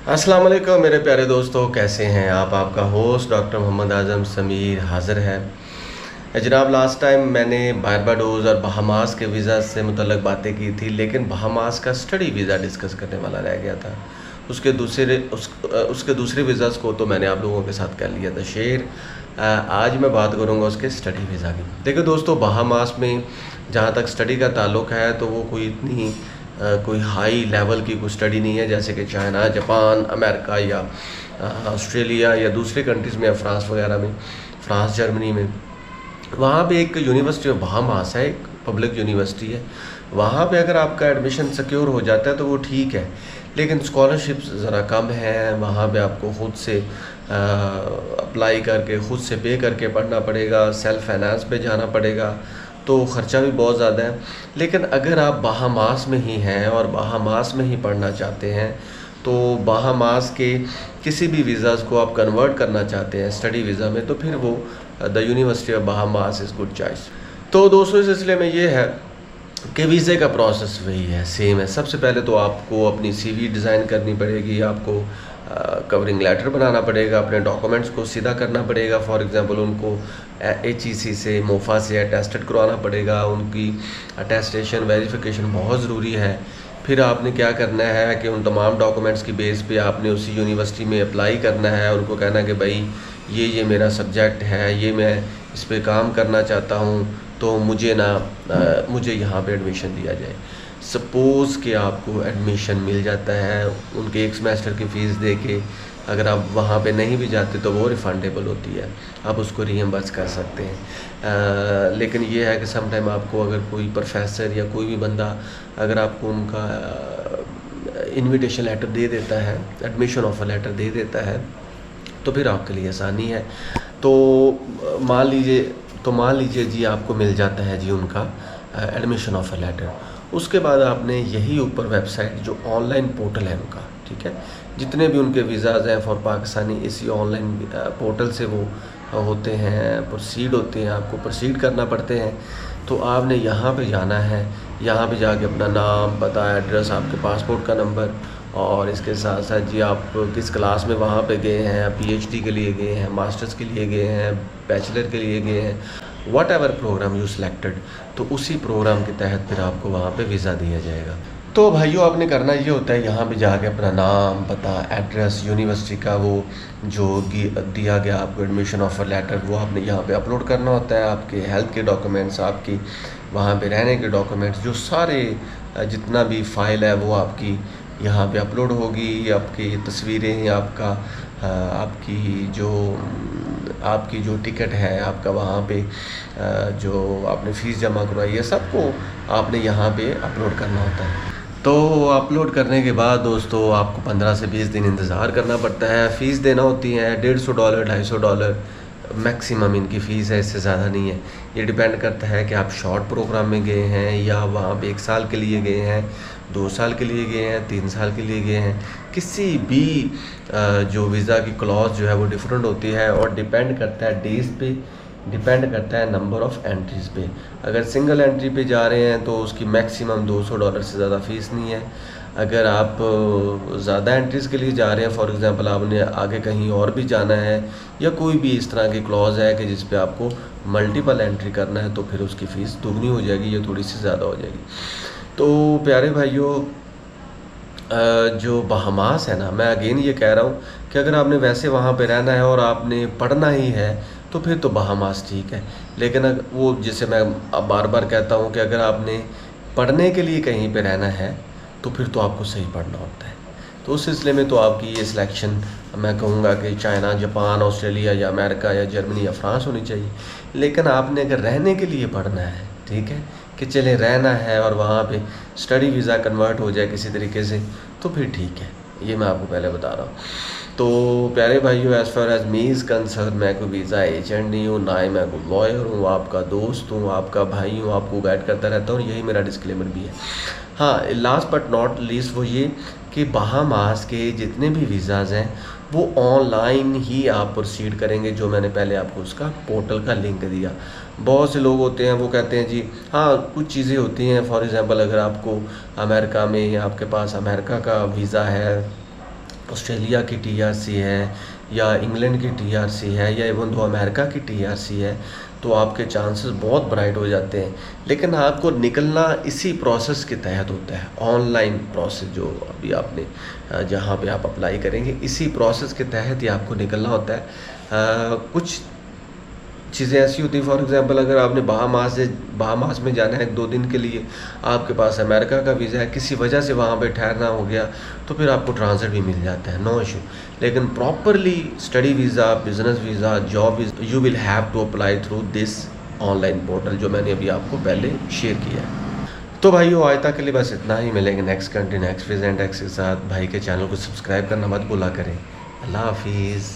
अस्सलाम वालेकुम मेरे प्यारे दोस्तों, कैसे हैं आप। आपका होस्ट डॉक्टर मोहम्मद आज़म समीर हाज़िर है। जनाब, लास्ट टाइम मैंने बारबाडोस और बहामास के वीज़ा से मुतल्लक बातें की थी, लेकिन बहामास का स्टडी वीज़ा डिस्कस करने वाला रह गया था। उसके दूसरे वीज़ाज़ को तो मैंने आप लोगों के साथ कर लिया था शेयर। आज मैं बात करूंगा उसके स्टडी वीज़ा की। देखो दोस्तों, बहामास में जहाँ तक स्टडी का ताल्लुक़ है तो वो कोई हाई लेवल की कोई स्टडी नहीं है, जैसे कि चाइना, जापान, अमेरिका या ऑस्ट्रेलिया या दूसरे कंट्रीज़ में या फ्रांस वगैरह में, फ्रांस जर्मनी में। वहाँ पे एक यूनिवर्सिटी ऑफ बहामास है, एक पब्लिक यूनिवर्सिटी है। वहाँ पे अगर आपका एडमिशन सिक्योर हो जाता है तो वो ठीक है, लेकिन स्कॉलरशिप्स ज़रा कम है। वहाँ पे आपको ख़ुद से अप्लाई करके, ख़ुद से पे करके पढ़ना पड़ेगा, सेल्फ फाइनेंस पे जाना पड़ेगा, तो ख़र्चा भी बहुत ज़्यादा है। लेकिन अगर आप बहामास में ही हैं और बहामास में ही पढ़ना चाहते हैं, तो बहामास के किसी भी वीज़ाज़ को आप कन्वर्ट करना चाहते हैं स्टडी वीज़ा में, तो फिर वो the university of Bahamas is good choice. तो दोस्तों, इस सिलसिले में ये है कि वीज़े का प्रोसेस वही है, सेम है। सबसे पहले तो आपको अपनी सीवी डिज़ाइन करनी पड़ेगी, आपको कवरिंग लेटर बनाना पड़ेगा, अपने डॉक्यूमेंट्स को सीधा करना पड़ेगा। फॉर एग्ज़ाम्पल, उनको HEC से, मोफा से अटेस्टेड करवाना पड़ेगा। उनकी अटेस्टेशन वेरिफिकेशन बहुत ज़रूरी है। फिर आपने क्या करना है कि उन तमाम डॉक्यूमेंट्स की बेस पे आपने उसी यूनिवर्सिटी में अप्लाई करना है। उनको कहना है कि भाई ये मेरा सब्जेक्ट है, ये मैं इस पे काम करना चाहता हूँ, तो मुझे यहाँ पे एडमिशन दिया जाए। सपोज़ कि आपको एडमिशन मिल जाता है, उनके एक सेमेस्टर की फ़ीस दे के अगर आप वहाँ पे नहीं भी जाते तो वो रिफ़ंडेबल होती है, आप उसको रीइंबर्स कर सकते हैं। लेकिन ये है कि सम टाइम आपको अगर कोई प्रोफेसर या कोई भी बंदा अगर आपको उनका इन्विटेशन लेटर दे देता है, एडमिशन ऑफ़र लेटर दे देता है, तो फिर आपके लिए आसानी है। तो मान लीजिए जी, आपको मिल जाता है जी उनका एडमिशन ऑफ़र लेटर। उसके बाद आपने यही ऊपर वेबसाइट, जो ऑनलाइन पोर्टल है उनका, ठीक है, जितने भी उनके वीज़ाज़ हैं फॉर पाकिस्तानी, इसी ऑनलाइन पोर्टल से वो होते हैं, प्रोसीड होते हैं, आपको प्रोसीड करना पड़ते हैं। तो आपने यहाँ पे जाना है, यहाँ पे जाके अपना नाम, पता, एड्रेस, आपके पासपोर्ट का नंबर, और इसके साथ साथ जी आप किस क्लास में वहाँ पे गए हैं, PhD के लिए गए हैं, मास्टर्स के लिए गए हैं, बैचलर के लिए गए हैं, whatever program you selected, तो उसी प्रोग्राम के तहत फिर आपको वहाँ पे वीज़ा दिया जाएगा। तो भाइयों, आपने करना ये होता है, यहाँ पे जाके अपना नाम, पता, एड्रेस, यूनिवर्सिटी का वो जो दिया गया आपको एडमिशन ऑफ़र लेटर, वो आपने यहाँ पे अपलोड करना होता है। आपके हेल्थ के डॉक्यूमेंट्स, आपकी वहाँ पे रहने के डॉक्यूमेंट्स, जो सारे जितना भी फ़ाइल है वो आपकी यहाँ पे अपलोड होगी। आपकी तस्वीरें, आपकी जो टिकट है, आपका वहाँ पे जो आपने फ़ीस जमा करवाई है, सबको आपने यहाँ पे अपलोड करना होता है। तो अपलोड करने के बाद दोस्तों, आपको 15 से 20 दिन इंतज़ार करना पड़ता है। फ़ीस देना होती है $150, $250 मैक्सिमम इनकी फ़ीस है, इससे ज़्यादा नहीं है। ये डिपेंड करता है कि आप शॉर्ट प्रोग्राम में गए हैं या वहाँ पे 1 साल के लिए गए हैं, 2 साल के लिए गए हैं, 3 साल के लिए गए हैं। किसी भी जो वीज़ा की क्लॉज जो है वो डिफरेंट होती है, और डिपेंड करता है डेज़ पे, डिपेंड करता है नंबर ऑफ़ एंट्रीज़ पे। अगर सिंगल एंट्री पे जा रहे हैं तो उसकी मैक्सिमम $200 से ज़्यादा फ़ीस नहीं है। अगर आप ज़्यादा एंट्रीज़ के लिए जा रहे हैं, फॉर एग्ज़ाम्पल आपने आगे कहीं और भी जाना है, या कोई भी इस तरह की क्लॉज़ है कि जिस पे आपको मल्टीपल एंट्री करना है, तो फिर उसकी फ़ीस दुगनी हो जाएगी या थोड़ी सी ज़्यादा हो जाएगी। तो प्यारे भाइयों, जो बहामास है ना, मैं अगेन ये कह रहा हूँ कि अगर आपने वैसे वहाँ पे रहना है और आपने पढ़ना ही है, तो फिर तो बहामास ठीक है। लेकिन वो, जिसे मैं अब बार बार कहता हूँ कि अगर आपने पढ़ने के लिए कहीं पे रहना है, तो फिर तो आपको सही पढ़ना होता है। तो उस सिलसिले में तो आपकी ये सिलेक्शन, मैं कहूँगा कि चाइना, जापान, ऑस्ट्रेलिया या अमेरिका या जर्मनी या फ्रांस होनी चाहिए। लेकिन आपने अगर रहने के लिए पढ़ना है, ठीक है, कि चले रहना है और वहाँ पे स्टडी वीज़ा कन्वर्ट हो जाए किसी तरीके से, तो फिर ठीक है। ये मैं आपको पहले बता रहा हूँ। तो प्यारे भाइयों, as far as me is concern, मैं कोई वीज़ा एजेंट नहीं हूँ, ना ही मैं कोई लॉयर हूँ, आपका दोस्त हूँ, आपका भाई हूँ, आपको गाइड करता रहता हूँ, यही मेरा डिस्क्लेमर भी है। हाँ, लास्ट बट नॉट लीस्ट वो ये कि बहामास के जितने भी वीज़ाज़ हैं वो ऑनलाइन ही आप प्रोसीड करेंगे, जो मैंने पहले आपको उसका पोर्टल का लिंक दिया। बहुत से लोग होते हैं वो कहते हैं जी हाँ, कुछ चीज़ें होती हैं, फॉर एग्ज़ाम्पल अगर आपको अमेरिका में, या आपके पास अमेरिका का वीज़ा है, ऑस्ट्रेलिया की टीआरसी है या इंग्लैंड की टीआरसी है या इवन दो अमेरिका की टीआरसी है, तो आपके चांसेस बहुत ब्राइट हो जाते हैं। लेकिन आपको निकलना इसी प्रोसेस के तहत होता है, ऑनलाइन प्रोसेस जो अभी आपने जहाँ पे आप अप्लाई करेंगे, इसी प्रोसेस के तहत ही आपको निकलना होता है। कुछ चीज़ें ऐसी होती हैं, फॉर एग्जांपल अगर आपने बहामास में जाना है 2 दिन के लिए, आपके पास अमेरिका का वीज़ा है, किसी वजह से वहाँ पे ठहरना हो गया, तो फिर आपको ट्रांजिट भी मिल जाता है, नो इशू। लेकिन properly study visa, business visa, job visa, you will have to apply through this online portal जो मैंने अभी आपको पहले शेयर किया है। तो भाइयों, आज तक के लिए बस इतना ही। मिलेंगे next content, next विज़ and x के साथ। भाई के चैनल को सब्सक्राइब करना मत भूला करें। अल्लाह हाफिज़।